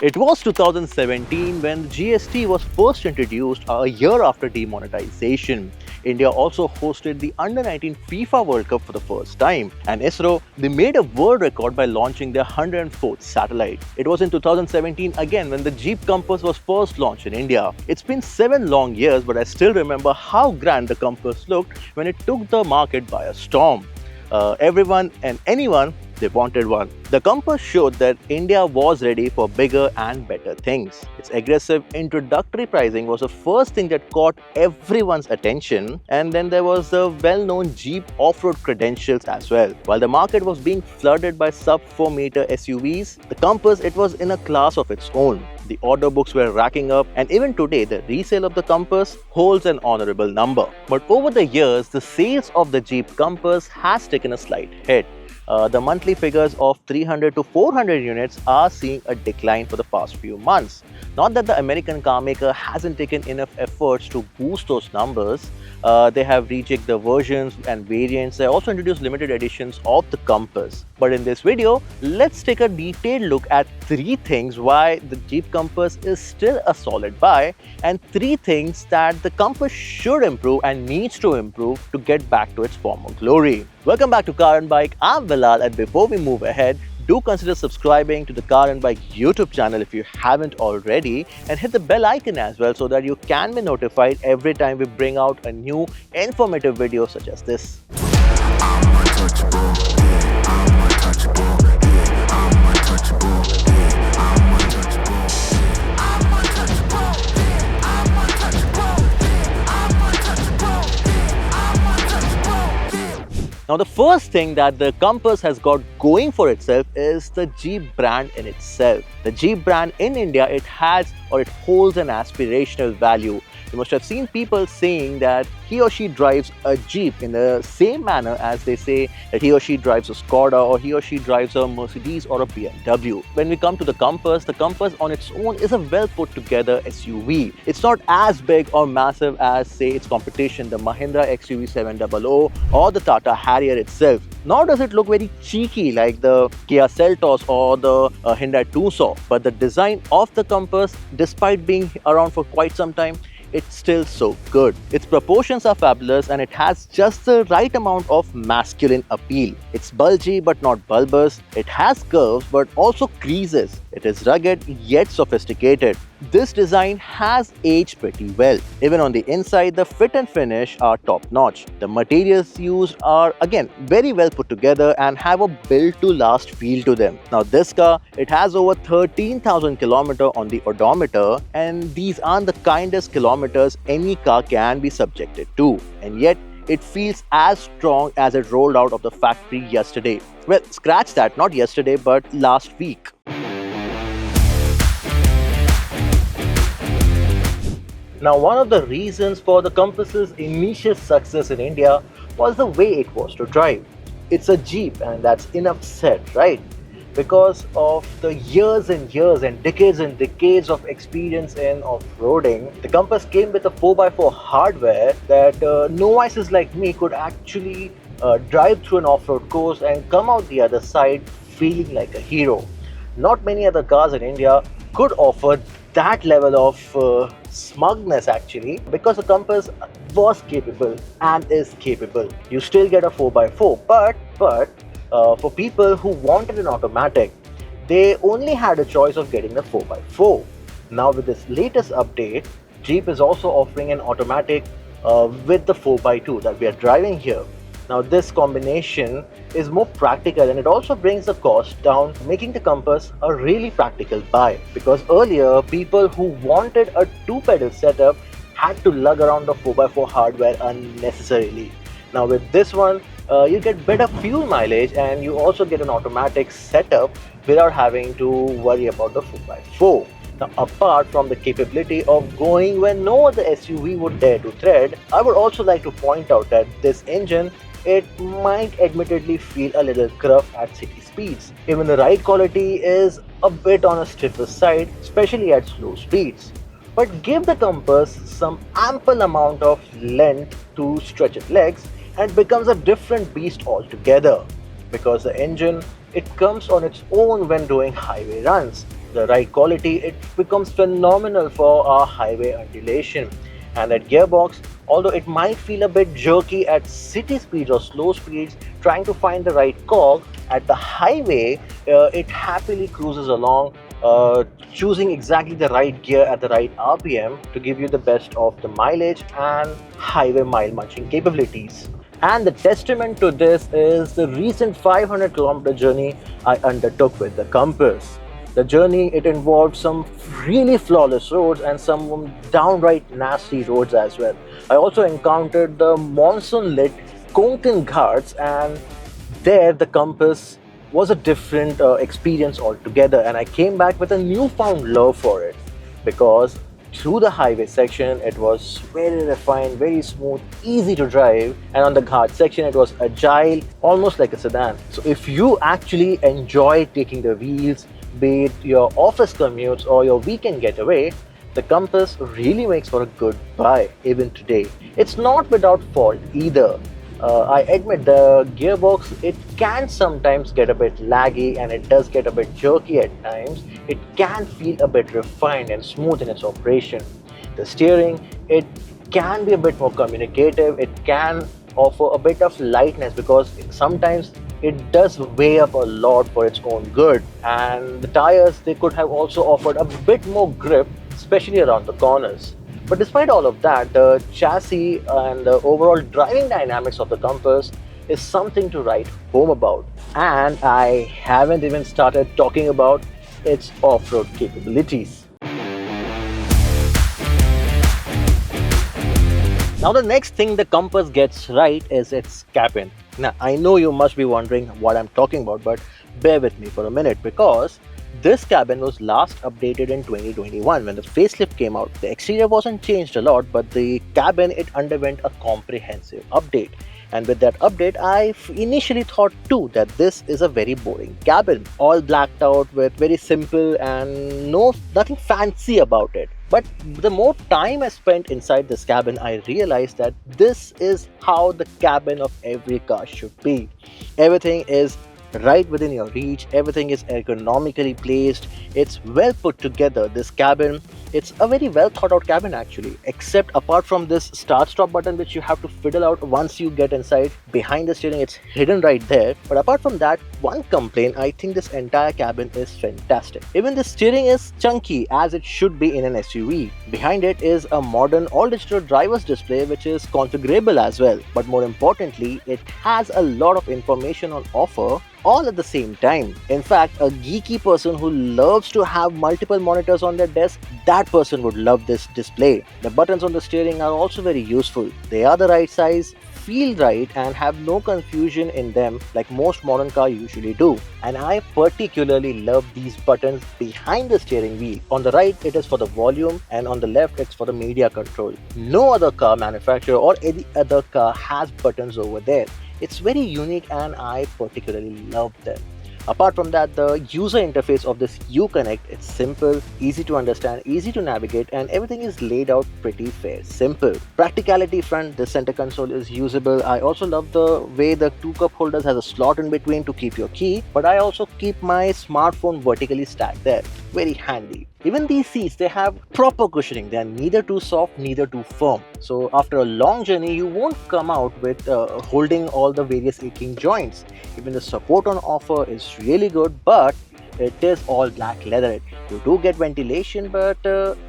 It was 2017 when GST was first introduced a year after demonetization. India also hosted the Under 19 FIFA World Cup for the first time. And ISRO, they made a world record by launching their 104th satellite. It was in 2017 again when the Jeep Compass was first launched in India. It's been 7 long years, but I still remember how grand the Compass looked when it took the market by a storm. Everyone and anyone, they wanted one. The Compass showed that India was ready for bigger and better things. Its aggressive introductory pricing was the first thing that caught everyone's attention, and then there was the well-known Jeep off-road credentials as well. While the market was being flooded by sub 4-meter SUVs, the Compass, it was in a class of its own. The order books were racking up, and even today, the resale of the Compass holds an honorable number. But over the years, the sales of the Jeep Compass has taken a slight hit. The monthly figures of 300 to 400 units are seeing a decline for the past few months. Not that the American car maker hasn't taken enough efforts to boost those numbers. They have rejigged the versions and variants. They also introduced limited editions of the Compass. But in this video, let's take a detailed look at 3 things why the Jeep Compass is still a solid buy, and 3 things that the Compass should improve and needs to improve to get back to its former glory. Welcome back to Car and Bike. I'm Bilal, and before we move ahead, do consider subscribing to the Car and Bike YouTube channel if you haven't already, and hit the bell icon as well so that you can be notified every time we bring out a new informative video such as this. Now, the first thing that the Compass has got going for itself is the Jeep brand in itself. The Jeep brand in India, it holds an aspirational value. You must have seen people saying that he or she drives a Jeep in the same manner as they say that he or she drives a Skoda or he or she drives a Mercedes or a BMW. When we come to the Compass on its own is a well put together SUV. It's not as big or massive as, say, its competition, the Mahindra XUV700 or the Tata Harrier itself. Nor does it look very cheeky like the Kia Seltos or the Hyundai Tucson. But the design of the Compass, despite being around for quite some time, it's still so good. Its proportions are fabulous and it has just the right amount of masculine appeal. It's bulgy but not bulbous. It has curves but also creases. It is rugged yet sophisticated. This design has aged pretty well. Even on the inside, the fit and finish are top-notch. The materials used are again very well put together and have a built-to-last feel to them. Now this car, it has over 13,000 km on the odometer, and these aren't the kindest kilometers any car can be subjected to. And yet, it feels as strong as it rolled out of the factory yesterday. Well, scratch that, not yesterday, but last week. Now, one of the reasons for the Compass's initial success in India was the way it was to drive. It's a Jeep, and that's enough said, right? Because of the years and decades of experience in off-roading, the Compass came with a 4x4 hardware that novices like me could actually drive through an off-road course and come out the other side feeling like a hero. Not many other cars in India could offer that level of smugness actually, because the Compass was capable and is capable. You still get a 4x4, but for people who wanted an automatic, they only had a choice of getting the 4x4. Now with this latest update, Jeep is also offering an automatic with the 4x2 that we are driving here. Now this combination is more practical and it also brings the cost down, making the Compass a really practical buy. Because earlier, people who wanted a 2-pedal setup had to lug around the 4x4 hardware unnecessarily. Now with this one, you get better fuel mileage and you also get an automatic setup without having to worry about the 4x4. Now, apart from the capability of going where no other SUV would dare to tread, I would also like to point out that this engine, it might admittedly feel a little gruff at city speeds. Even the ride quality is a bit on a stiffer side, especially at slow speeds. But give the Compass some ample amount of length to stretch its legs and it becomes a different beast altogether. Because the engine, it comes on its own when doing highway runs. the right quality, it becomes phenomenal for our highway undulation. And that gearbox, although it might feel a bit jerky at city speeds or slow speeds, trying to find the right cog at the highway, it happily cruises along, choosing exactly the right gear at the right RPM to give you the best of the mileage and highway mile munching capabilities. And the testament to this is the recent 500-kilometer journey I undertook with the Compass. The journey, it involved some really flawless roads and some downright nasty roads as well. I also encountered the monsoon-lit Konkan Ghats, and there the Compass was a different experience altogether, and I came back with a newfound love for it because through the highway section it was very refined, very smooth, easy to drive, and on the Ghat section it was agile, almost like a sedan. So if you actually enjoy taking the wheels, be it your office commutes or your weekend getaway, the Compass really makes for a good buy even today. It's not without fault either. I admit the gearbox, it can sometimes get a bit laggy and it does get a bit jerky at times. It can feel a bit refined and smooth in its operation. The steering, it can be a bit more communicative. It can offer a bit of lightness because sometimes it does weigh up a lot for its own good. And the tires, they could have also offered a bit more grip, especially around the corners. But despite all of that, the chassis and the overall driving dynamics of the Compass is something to write home about. And I haven't even started talking about its off-road capabilities. Now the next thing the Compass gets right is its cabin. Now I know you must be wondering what I'm talking about, but bear with me for a minute because this cabin was last updated in 2021 when the facelift came out. The exterior wasn't changed a lot, but the cabin, it underwent a comprehensive update. And with that update, I initially thought too that this is a very boring cabin, all blacked out with very simple and nothing fancy about it. But the more time I spent inside this cabin, I realized that this is how the cabin of every car should be. Everything is right within your reach, everything is ergonomically placed, it's well put together. This cabin, it's a very well thought out cabin actually, except apart from this start stop button which you have to fiddle out once you get inside. Behind the steering, it's hidden right there, but apart from that, one complaint, I think this entire cabin is fantastic. Even the steering is chunky as it should be in an SUV. Behind it is a modern all digital driver's display which is configurable as well, but more importantly, it has a lot of information on offer all at the same time. In fact, a geeky person who loves to have multiple monitors on their desk, that person would love this display. The buttons on the steering are also very useful. They are the right size, feel right, and have no confusion in them like most modern cars usually do. And I particularly love these buttons behind the steering wheel. On the right, it is for the volume, and on the left, it's for the media control. No other car manufacturer or any other car has buttons over there. It's very unique and I particularly love them. Apart from that, the user interface of this Uconnect, it's simple, easy to understand, easy to navigate, and everything is laid out pretty fair, simple. Practicality front, the center console is usable. I also love the way the two cup holders has a slot in between to keep your key, but I also keep my smartphone vertically stacked there. Very handy. Even these seats, they have proper cushioning. They are neither too soft, neither too firm. So after a long journey, you won't come out with holding all the various aching joints. Even the support on offer is really good, but it is all black leather. You do get ventilation, but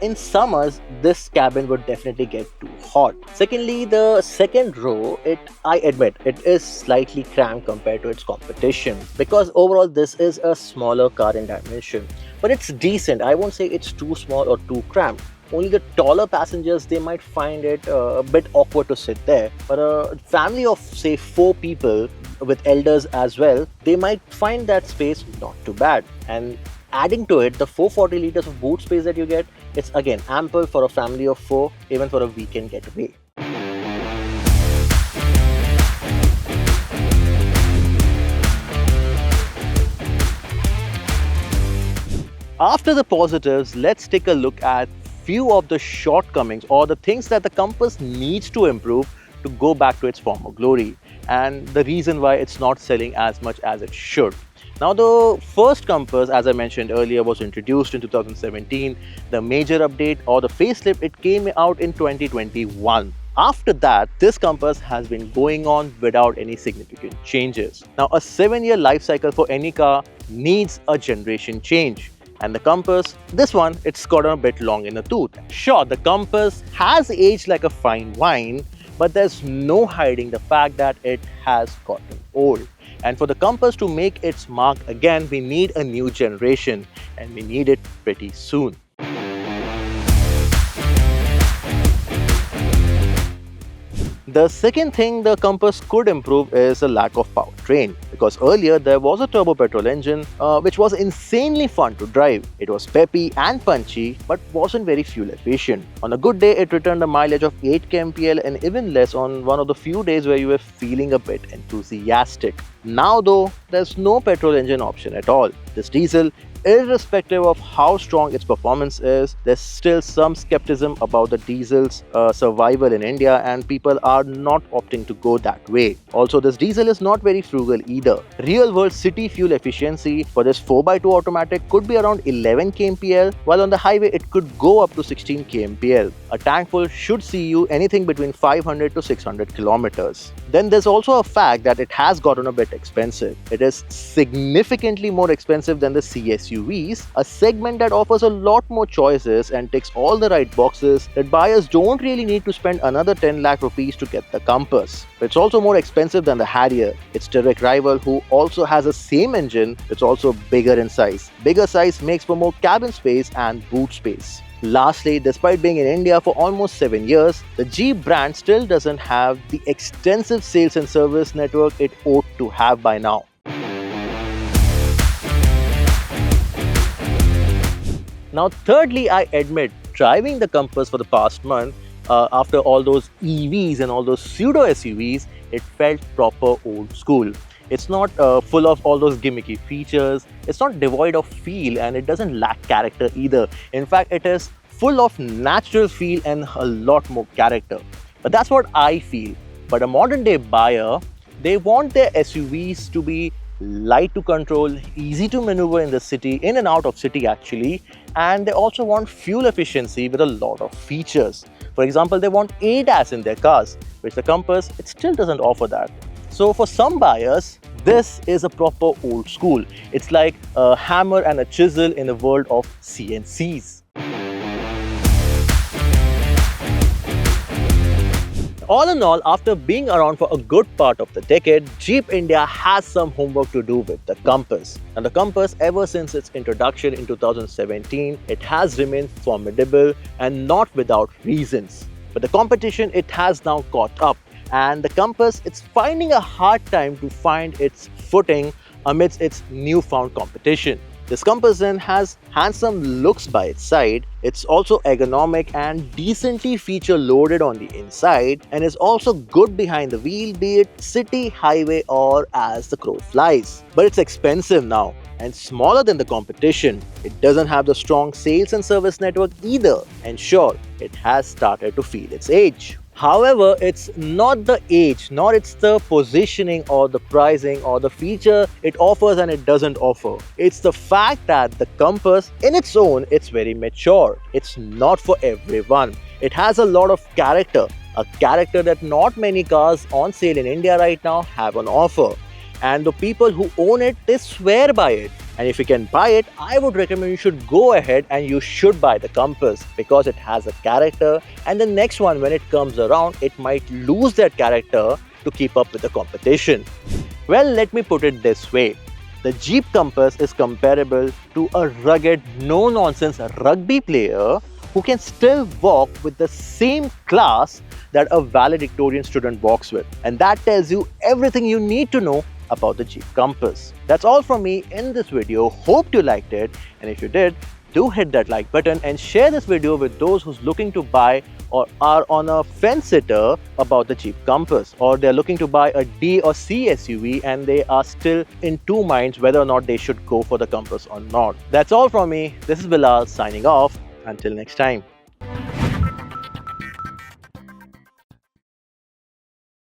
in summers, this cabin would definitely get too hot. Secondly, the second row, I admit, it is slightly cramped compared to its competition because overall this is a smaller car in dimension. But it's decent. I won't say it's too small or too cramped. Only the taller passengers, they might find it a bit awkward to sit there. But a family of say 4 people with elders as well, they might find that space not too bad. And adding to it, the 440 liters of boot space that you get, it's again ample for a family of 4, even for a weekend getaway. After the positives, let's take a look at few of the shortcomings or the things that the Compass needs to improve to go back to its former glory, and the reason why it's not selling as much as it should. Now, the first Compass, as I mentioned earlier, was introduced in 2017. The major update or the facelift, it came out in 2021. After that, this Compass has been going on without any significant changes. Now, a 7-year life cycle for any car needs a generation change. And the Compass, this one, it's gotten a bit long in the tooth. Sure, the Compass has aged like a fine wine, but there's no hiding the fact that it has gotten old. And for the Compass to make its mark again, we need a new generation, and we need it pretty soon. The second thing the Compass could improve is the lack of powertrain, because earlier there was a turbo petrol engine which was insanely fun to drive. It was peppy and punchy but wasn't very fuel efficient. On a good day it returned a mileage of 8 kmpl and even less on one of the few days where you were feeling a bit enthusiastic. Now though, there's no petrol engine option at all. This diesel, irrespective of how strong its performance is, there's still some skepticism about the diesel's survival in India, and people are not opting to go that way. Also, this diesel is not very frugal either. Real world city fuel efficiency for this 4x2 automatic could be around 11 kmpl, while on the highway it could go up to 16 kmpl. A tank full should see you anything between 500 to 600 kilometers. Then there's also a fact that it has gotten a bit expensive. It is significantly more expensive than the CSUVs, a segment that offers a lot more choices and ticks all the right boxes that buyers don't really need to spend another 10 lakh rupees to get the Compass. It's also more expensive than the Harrier, its direct rival, who also has the same engine. It's also bigger in size. Bigger size makes for more cabin space and boot space. Lastly, despite being in India for almost 7 years, the Jeep brand still doesn't have the extensive sales and service network it ought to have by now. Now, thirdly, I admit, driving the Compass for the past month, after all those EVs and all those pseudo SUVs, it felt proper old school. It's not full of all those gimmicky features, it's not devoid of feel, and it doesn't lack character either. In fact, it is full of natural feel and a lot more character. But that's what I feel. But a modern day buyer, they want their SUVs to be light to control, easy to maneuver in the city, in and out of city actually, and they also want fuel efficiency with a lot of features. For example, they want ADAS in their cars, which the Compass, it still doesn't offer that. So for some buyers, this is a proper old school. It's like a hammer and a chisel in the world of CNCs. All in all, after being around for a good part of the decade, Jeep India has some homework to do with the Compass. And the Compass, ever since its introduction in 2017, it has remained formidable and not without reasons. But the competition, it has now caught up, and the Compass, it's finding a hard time to find its footing amidst its newfound competition. This Compass then has handsome looks by its side. It's also ergonomic and decently feature loaded on the inside, and is also good behind the wheel, be it city, highway, or as the crow flies. But it's expensive now and smaller than the competition. It doesn't have the strong sales and service network either, and sure, it has started to feel its age. However, it's not the age, nor it's the positioning or the pricing or the feature it offers and it doesn't offer. It's the fact that the Compass, in its own, it's very mature. It's not for everyone. It has a lot of character, a character that not many cars on sale in India right now have on offer. And the people who own it, they swear by it. And if you can buy it, I would recommend you should go ahead and you should buy the Compass, because it has a character, and the next one, when it comes around, it might lose that character to keep up with the competition. Well, let me put it this way. The Jeep Compass is comparable to a rugged, no-nonsense rugby player who can still walk with the same class that a valedictorian student walks with. And that tells you everything you need to know about the Jeep Compass. That's all from me in this video. Hope you liked it, and if you did, do hit that like button and share this video with those who's looking to buy or are on a fence-sitter about the Jeep Compass, or they're looking to buy a D or C SUV and they are still in two minds whether or not they should go for the Compass or not. That's all from me. This is Bilal signing off. Until next time.